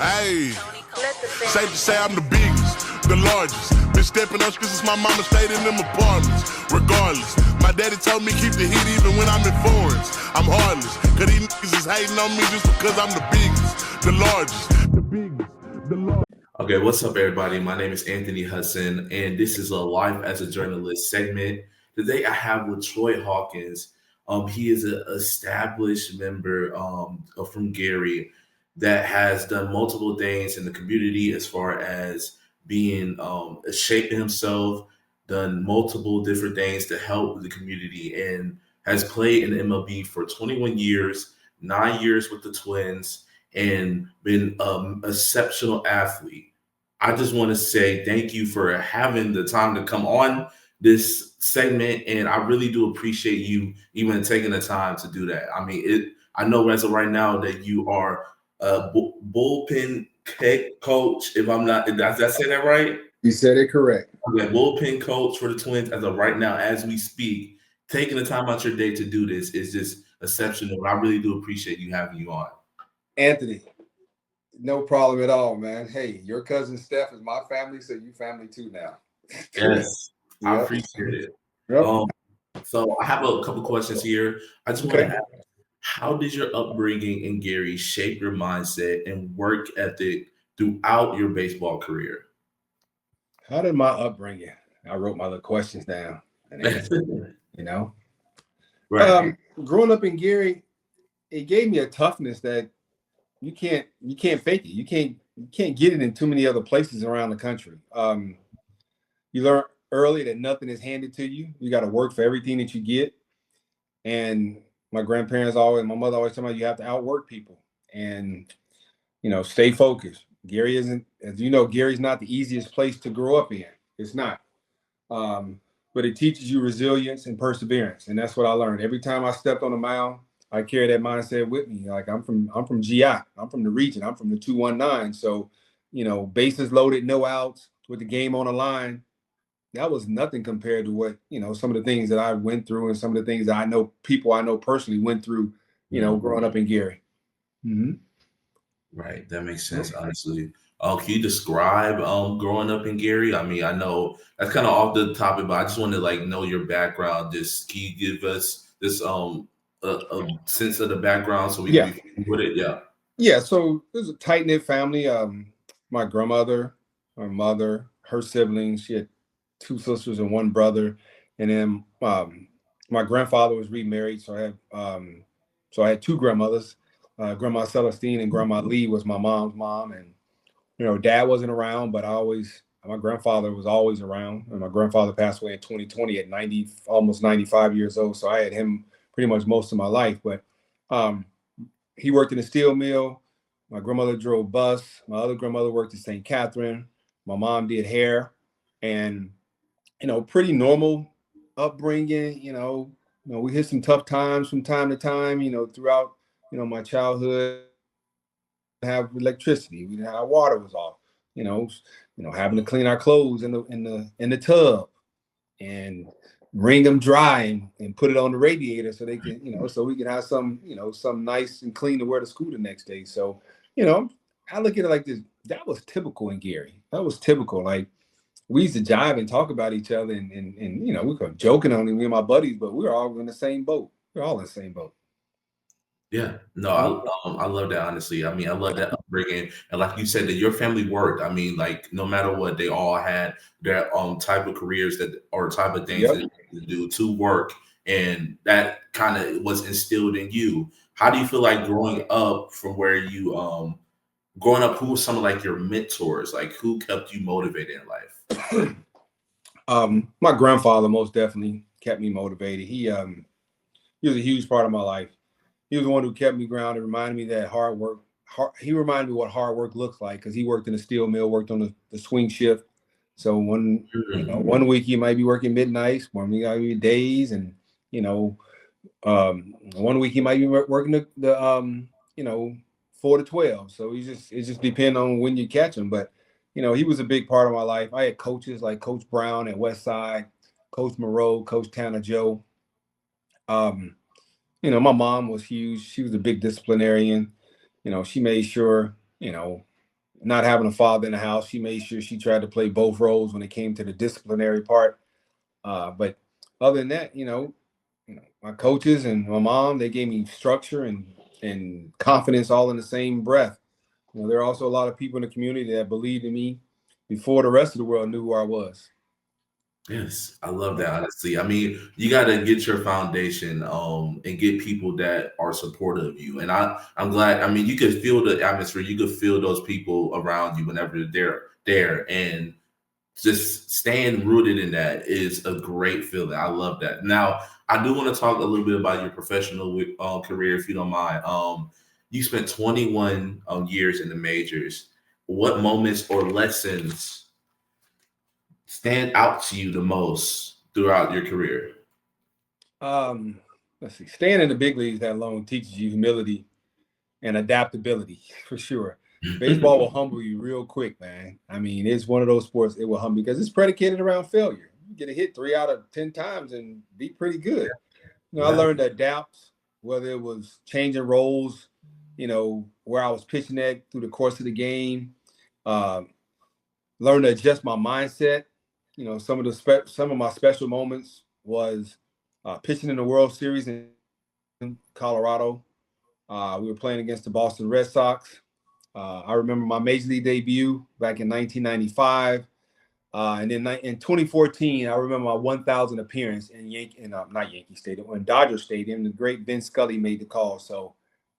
Hey, safe to say I'm the biggest, the largest. Been stepping on since my mama stayed in them apartments. Regardless, my daddy told me keep the heat even when I'm in foreigns. I'm heartless, cause these niggas is hating on me just because I'm the biggest, the largest, the biggest, the largest. Okay, what's up, everybody? My name is Anthony Hudson, and this is a Life as a Journalist segment. Today, I have LaTroy Hawkins. He is an established member from Gary that has done multiple things in the community as far as being shaping himself, done multiple different things to help the community, and has played in MLB for 21 years, 9 years with the Twins, and been an exceptional athlete. I just want to say thank you for having the time to come on this segment, and I really do appreciate you even taking the time to do that. I mean, I know as of right now that you are a bullpen coach. If I'm not, did I say that right? You said it correct. Okay, bullpen coach for the Twins as of right now, as we speak. Taking the time out your day to do this is just exceptional. I really do appreciate you having you on, Anthony. No problem at all, man. Hey, your cousin Steph is my family, so you family too now. Yes, yep. I appreciate it. Yep. So I have a couple questions here. I just want to ask, how did your upbringing in Gary shape your mindset and work ethic throughout your baseball career? How did my upbringing? I wrote my little questions down, and right. Growing up in Gary, it gave me a toughness that you can't fake it. You can't get it in too many other places around the country. You learn early that nothing is handed to you. You got to work for everything that you get. And my mother always told me you have to outwork people and, stay focused. Gary isn't, as you know, Gary's not the easiest place to grow up in. It's not. But it teaches you resilience and perseverance. And that's what I learned. Every time I stepped on the mound, I carry that mindset with me. Like I'm from GI. I'm from the region. I'm from the 219. So, bases loaded, no outs with the game on the line. That was nothing compared to what, some of the things that I went through and some of the things that I know personally went through, growing up in Gary. Mm-hmm. Right. That makes sense, honestly. Can you describe growing up in Gary? I mean, I know that's kind of off the topic, but I just want to know your background. Just can you give us this a sense of the background so we can be with it? Yeah. Yeah. So there's a tight knit family. My grandmother, my mother, her siblings. She had 2 sisters and 1 brother, and then my grandfather was remarried. So I had 2 grandmothers. Grandma Celestine and Grandma Lee was my mom's mom, and Dad wasn't around, but my grandfather was always around. And my grandfather passed away in 2020 at almost 95 years old. So I had him pretty much most of my life. But he worked in a steel mill. My grandmother drove bus. My other grandmother worked at St. Catherine. My mom did hair, and pretty normal upbringing. We hit some tough times from time to time. Throughout my childhood. Have electricity. We didn't have water was off. Having to clean our clothes in the tub and wring them dry and put it on the radiator so they can so we can have some nice and clean to wear to school the next day. So I look at it like this. That was typical in Gary. That was typical. Like we used to jive and talk about each other and we were joking on it, me and my buddies, but we were all in the same boat. We're all in the same boat. Yeah, no, I love that, honestly. I mean, I love that upbringing. And like you said, that your family worked. I mean, no matter what, they all had their type of careers or type of things that they do to work. And that kind of was instilled in you. How do you feel like growing up from where you, who were some of your mentors? Like who kept you motivated in life? My grandfather most definitely kept me motivated. He was a huge part of my life. He was the one who kept me grounded, reminded me that he reminded me what hard work looks like because he worked in a steel mill, worked on the swing shift. So one week he might be working midnights, one week might be days, and 1 week he might be working the 4 to 12. So it just depends on when you catch him. But he was a big part of my life. I had coaches like Coach Brown at Westside, Coach Moreau, Coach Tanner Joe. My mom was huge. She was a big disciplinarian. She made sure, not having a father in the house, she made sure she tried to play both roles when it came to the disciplinary part. But other than that, my coaches and my mom, they gave me structure and confidence all in the same breath. There are also a lot of people in the community that believed in me before the rest of the world knew who I was. Yes, I love that, honestly. I mean, you got to get your foundation and get people that are supportive of you. And I'm glad. I mean, you could feel the atmosphere. You could feel those people around you whenever they're there. And just staying rooted in that is a great feeling. I love that. Now, I do want to talk a little bit about your professional career, if you don't mind. You spent 21 years in the majors. What moments or lessons stand out to you the most throughout your career? Let's see. Staying in the big leagues that long teaches you humility and adaptability for sure. Baseball will humble you real quick, man. I mean, it's one of those sports it will humble you because it's predicated around failure. You get a hit 3 out of 10 times and be pretty good. I learned to adapt, whether it was changing roles, where I was pitching at through the course of the game. Learned to adjust my mindset. Some of my special moments was pitching in the World Series in Colorado. We were playing against the Boston Red Sox. I remember my major league debut back in 1995. And then in 2014, I remember my 1,000th appearance in not Yankee Stadium, in Dodger Stadium. The great Vin Scully made the call. So,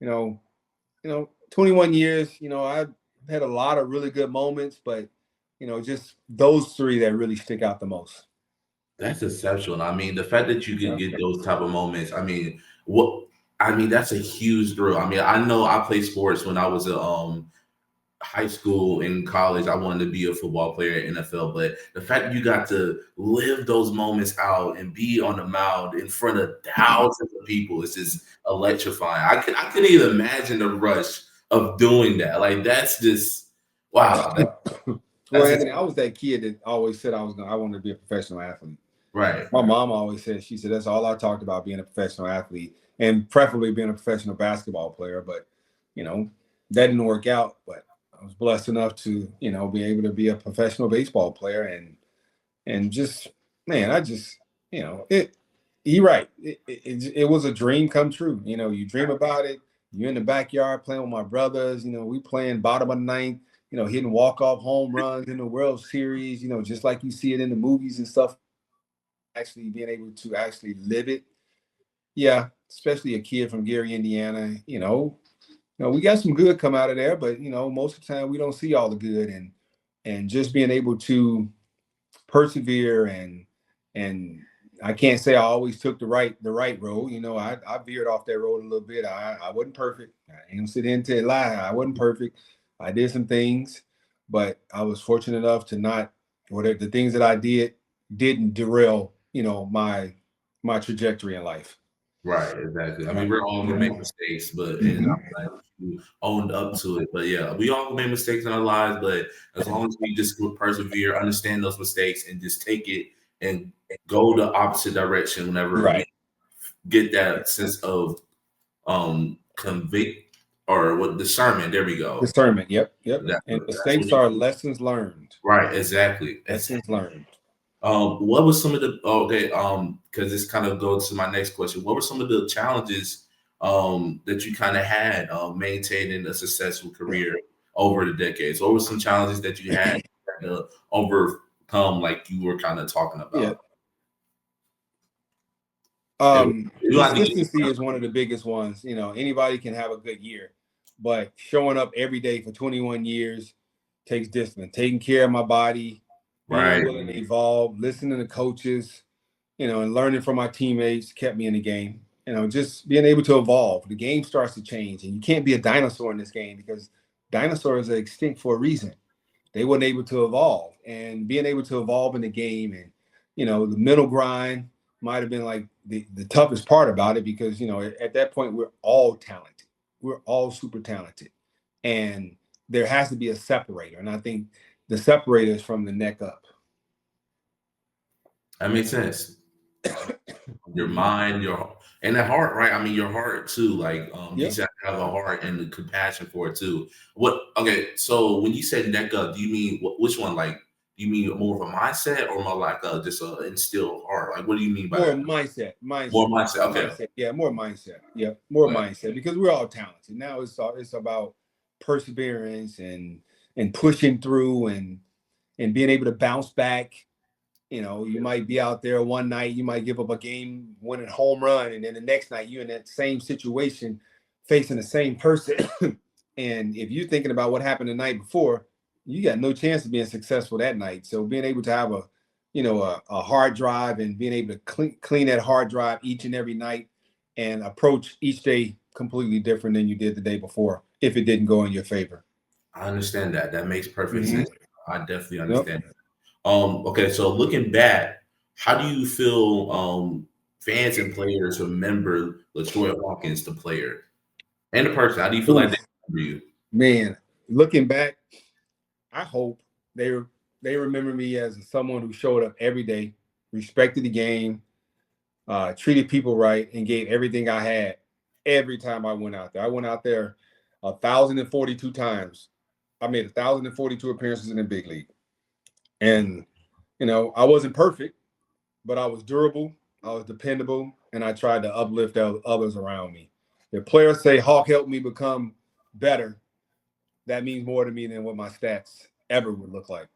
21 years, I've had a lot of really good moments, but, just those three that really stick out the most. That's exceptional. I mean, the fact that you can get those type of moments, that's a huge thrill. I mean, I know I played sports when I was a high school and college. I wanted to be a football player in NFL, but the fact that you got to live those moments out and be on the mound in front of thousands of people is just electrifying. I couldn't even imagine the rush of doing that. Like, that's just wow. Well, Anthony, I was that kid that always said I wanted to be a professional athlete. Right. My mom always said, she said, that's all I talked about, being a professional athlete and preferably being a professional basketball player. But, that didn't work out. But I was blessed enough to, be able to be a professional baseball player and just, man, you're right. It was a dream come true. You dream about it. You're in the backyard playing with my brothers. We playing bottom of the ninth, hitting walk-off home runs in the World Series, just like you see it in the movies and stuff. Actually being able to actually live it. Yeah, especially a kid from Gary, Indiana, we got some good come out of there, but most of the time we don't see all the good, and just being able to persevere and I can't say I always took the right road. I veered off that road a little bit. I wasn't perfect. I ain't gonna sit here and tell you lie. I wasn't perfect. I did some things, but I was fortunate enough to not, or the things that I didn't derail, my trajectory in life. Right, exactly. I mean, we're all gonna make mistakes, but and I'm glad you owned up to it. But yeah, we all make mistakes in our lives, but as long as we just persevere, understand those mistakes, and just take it and go the opposite direction whenever we get that sense of convict or what discernment. There we go. Discernment. Yep. And mistakes are lessons learned. Right, exactly. Lessons learned. What was some of the because this kind of goes to my next question. What were some of the challenges that you kind of had maintaining a successful career over the decades? What were some challenges that you had to overcome, like you were kind of talking about? Consistency is one of the biggest ones. Anybody can have a good year, but showing up every day for 21 years takes discipline. Taking care of my body, being willing to evolve, listening to coaches, and learning from my teammates kept me in the game. Just being able to evolve. The game starts to change, and you can't be a dinosaur in this game because dinosaurs are extinct for a reason. They weren't able to evolve, and being able to evolve in the game, and the mental grind might have been like the toughest part about it because at that point we're all talented, we're all super talented, and there has to be a separator, and I think the separator is from the neck up. That makes sense. Your mind, And that heart, right? I mean, your heart too. Like, you Yep. said, have a heart and the compassion for it too. What? Okay, so when you said neck up, do you mean which one? Like, do you mean more of a mindset or more like just a instilled heart? Like, what do you mean by More that? mindset. More mindset. Okay. Mindset. Yeah, more mindset. Yeah, more Okay. mindset because we're all talented. Now it's about perseverance and pushing through and being able to bounce back. You know, you might be out there one night, you might give up a game winning home run, and then the next night you're in that same situation facing the same person. And if you're thinking about what happened the night before, you got no chance of being successful that night. So being able to have a hard drive and being able to clean that hard drive each and every night and approach each day completely different than you did the day before if it didn't go in your favor. I understand that. That makes perfect Mm-hmm. sense. I definitely Yep. understand. Okay, so looking back, how do you feel fans and players remember LaTroy Hawkins, the player and the person? How do you feel like Oof. they remember you? Man, looking back, I hope they remember me as someone who showed up every day, respected the game, treated people right, and gave everything I had every time I went out there. I went out there 1,042 times. I made 1,042 appearances in the big league, and I wasn't perfect, but I was durable, I was dependable, and I tried to uplift others around me. If players say Hawk helped me become better, that means more to me than what my stats ever would look like.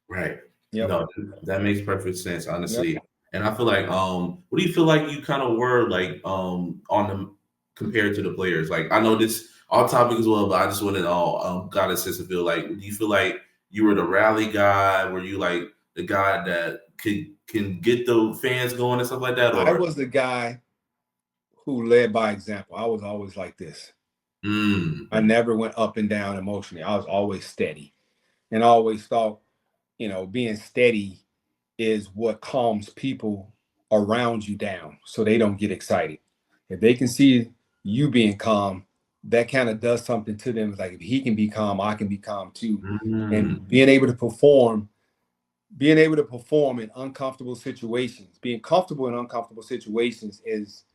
Right. Yep. No, that makes perfect sense, Yep. honestly. And I feel like, what do you feel like you kind of were like, on them compared to the players? Like, I know this all topic as well, but I just wanted all got a sense to feel like, do you feel like you were the rally guy? Were you like the guy that can get the fans going and stuff like that? I Or was the guy who led by example. I was always like this. I never went up and down emotionally. I was always steady and I always thought, being steady is what calms people around you down so they don't get excited. If they can see you being calm, that kind of does something to them. It's like if he can be calm, I can be calm too. And being able to perform in uncomfortable situations, being comfortable in uncomfortable situations is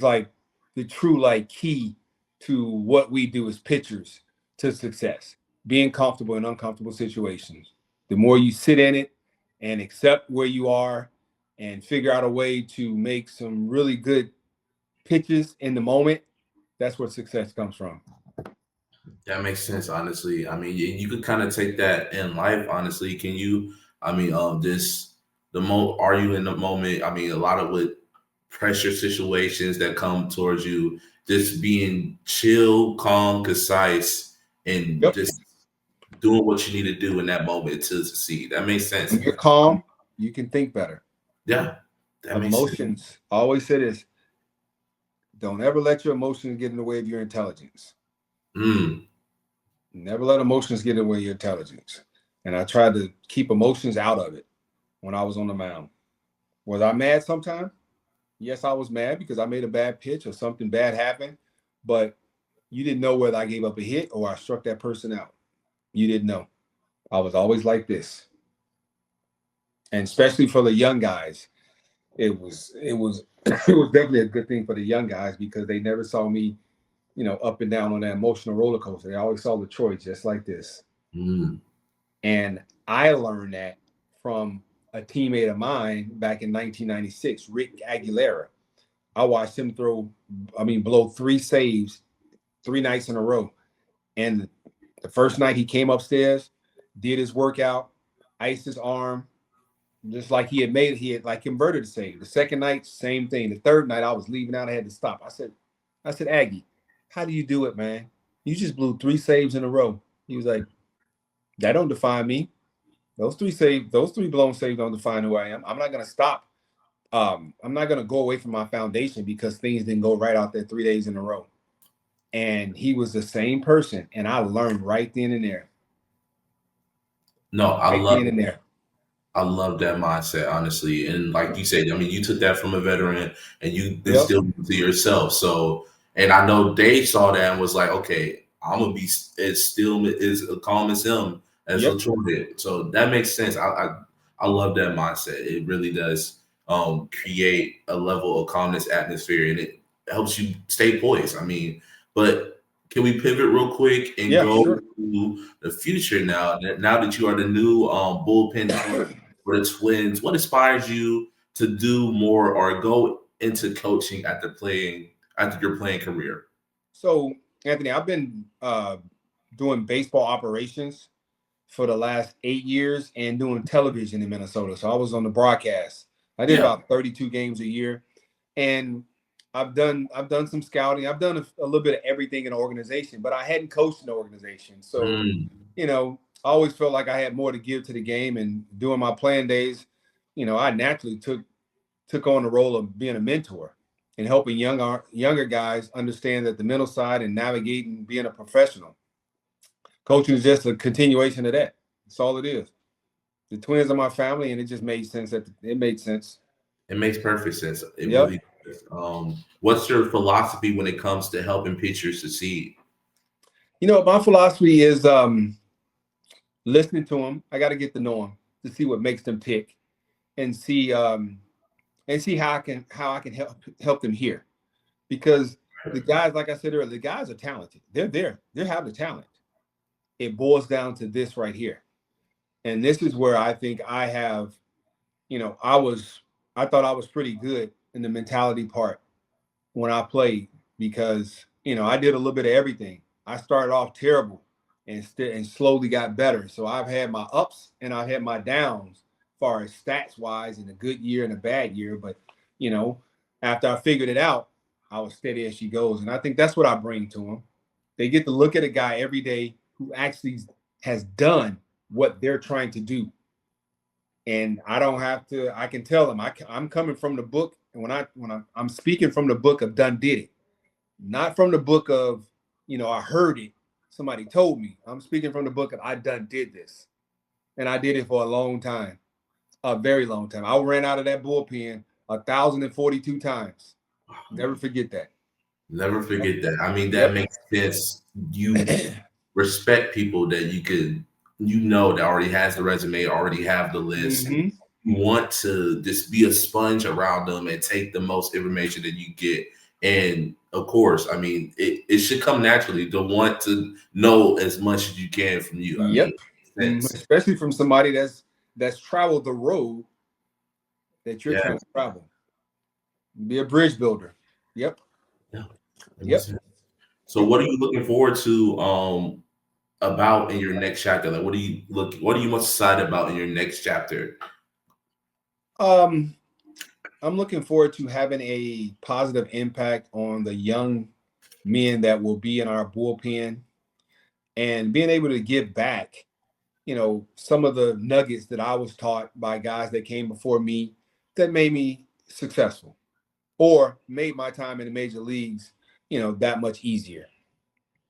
like the true like key to what we do as pitchers to success. Being comfortable in uncomfortable situations. The more you sit in it and accept where you are and figure out a way to make some really good pitches in the moment, that's where success comes from. that makes sense, honestly. I mean, you could kind of take that in life, honestly. Can you? I mean, are you in the moment? I mean, a lot of with pressure situations that come towards you, just being chill, calm, concise, and Yep. just doing what you need to do in that moment to succeed. That makes sense. When you're calm, you can think better. Yeah, that makes sense. Emotions, I always say this, don't ever let your emotions get in the way of your intelligence. Never let emotions get in the way of your intelligence. And I tried to keep emotions out of it when I was on the mound. Was I mad sometimes? Yes, I was mad because I made a bad pitch or something bad happened, but you didn't know whether I gave up a hit or I struck that person out. You didn't know. I was always like this. And especially for the young guys, it was it was definitely a good thing for the young guys because they never saw me, up and down on that emotional roller coaster. They always saw LaTroy just like this. And I learned that from a teammate of mine back in 1996, Rick Aguilera. I watched him blow 3 saves 3 nights in a row. And the first night he came upstairs, did his workout, iced his arm, just like he had like converted the save. The second night, same thing. The third night, I was leaving out. I had to stop. I said, Aggie, how do you do it, man? You just blew 3 saves in a row. He was like, that don't define me. Those 3 blown saves don't define who I am. I'm not gonna stop. I'm not gonna go away from my foundation because things didn't go right out there 3 days in a row. And he was the same person, and I learned right then and there. No, I love that mindset, honestly. And like you said, I mean, you took that from a veteran and you instilled it to yourself. So, and I know Dave saw that and was like, okay, I'm gonna be as calm as him as LaTroy did. So that makes sense. I love that mindset. It really does create a level of calmness atmosphere, and helps you stay poised. I mean, but can we pivot real quick and go to the future now? Now that you are the new bullpen coach for the Twins, what inspires you to do more or go into coaching after your playing career? So, Anthony, I've been doing baseball operations for the last 8 years and doing television in Minnesota. So I was on the broadcast. I did about 32 games a year, and I've done some scouting. I've done a little bit of everything in the organization, but I hadn't coached an organization. So, you know, I always felt like I had more to give to the game. And during my playing days, you know, I naturally took on the role of being a mentor and helping younger guys understand that the mental side and navigating being a professional. Coaching is just a continuation of that. That's all it is. The Twins are my family, and it just made sense. It made sense. It makes perfect sense. It really does. What's your philosophy when it comes to helping pitchers succeed? You know, my philosophy is listening to them. I got to get to know them to see what makes them tick, and see how I can help them here. Because the guys, like I said earlier, the guys are talented. They're there. They have the talent. It boils down to this right here. And this is where I think I have, you know, I thought I was pretty good in the mentality part when I played, because, you know, I did a little bit of everything. I started off terrible and slowly got better. So I've had my ups and I've had my downs as far as stats wise, in a good year and a bad year. But, you know, after I figured it out, I was steady as she goes. And I think that's what I bring to them. They get to look at a guy every day who actually has done what they're trying to do. And I don't have to, I can tell them I'm coming from the book. And when I'm speaking from the book of done did it, not from the book of, you know, I heard it, somebody told me. I'm speaking from the book of I done did this. And I did it for a long time, a very long time. I ran out of that bullpen 1,042 times. Never forget that. Never forget that. I mean, that makes sense. You respect people that that already has the resume, already have the list. You want to just be a sponge around them and take the most information that you get. And of course, I mean, it should come naturally to want to know as much as you can from you. I mean, especially from somebody that's traveled the road that you're trying to travel. Be a bridge builder. Yep. So what are you looking forward to about in your next chapter? Like, what are you most excited about in your next chapter? I'm looking forward to having a positive impact on the young men that will be in our bullpen, and being able to give back, you know, some of the nuggets that I was taught by guys that came before me that made me successful or made my time in the major leagues, you know, that much easier.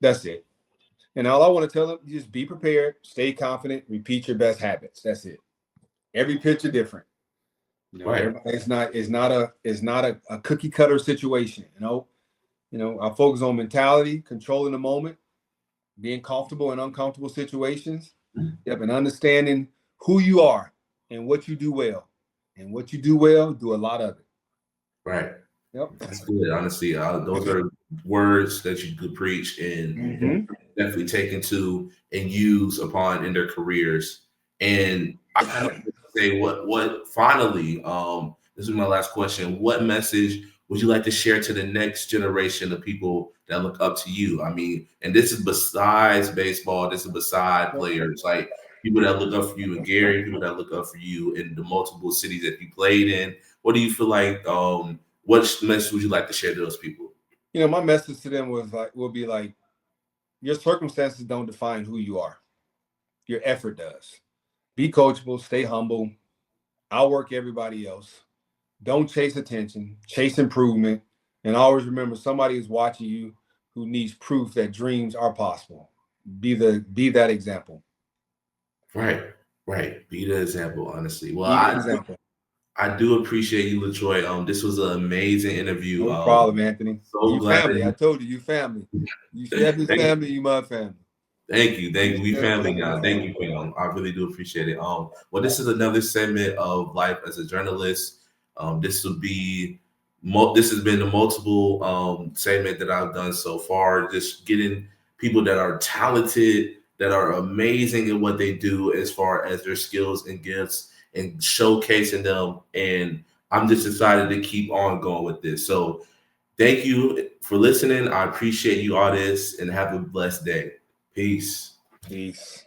That's it. And all I want to tell them, just be prepared, stay confident, repeat your best habits. That's it. Every pitcher different. You know, it's not a cookie cutter situation. You know, I focus on mentality, controlling the moment, being comfortable in uncomfortable situations. Yep, and understanding who you are and what you do well. And what you do well, do a lot of it. Right. Yep. That's good. Honestly, those are words that you could preach and definitely take into and use upon in their careers. And I kind of say what finally, this is my last question. What message would you like to share to the next generation of people that look up to you? I mean, and this is besides baseball, this is beside players, like people that look up for you in Gary, people that look up for you in the multiple cities that you played in. What do you feel like, what message would you like to share to those people? You know, my message to them will be like, your circumstances don't define who you are. Your effort does. Be coachable, stay humble, outwork everybody else. Don't chase attention, chase improvement, and always remember somebody is watching you who needs proof that dreams are possible. Be that example. Right. Be the example, honestly. Well, I do appreciate you, LaTroy. This was an amazing interview. No problem, Anthony. So you glad family. I told you, you family. You Stefan's family, you my family. Thank you. We family now. Thank you, fam. I really do appreciate it. Well, this is another segment of Life as a Journalist. This will be This has been the multiple segment that I've done so far, just getting people that are talented, that are amazing at what they do as far as their skills and gifts, and showcasing them. And I'm just excited to keep on going with this. So thank you for listening. I appreciate you, artists, and have a blessed day. Peace. Peace.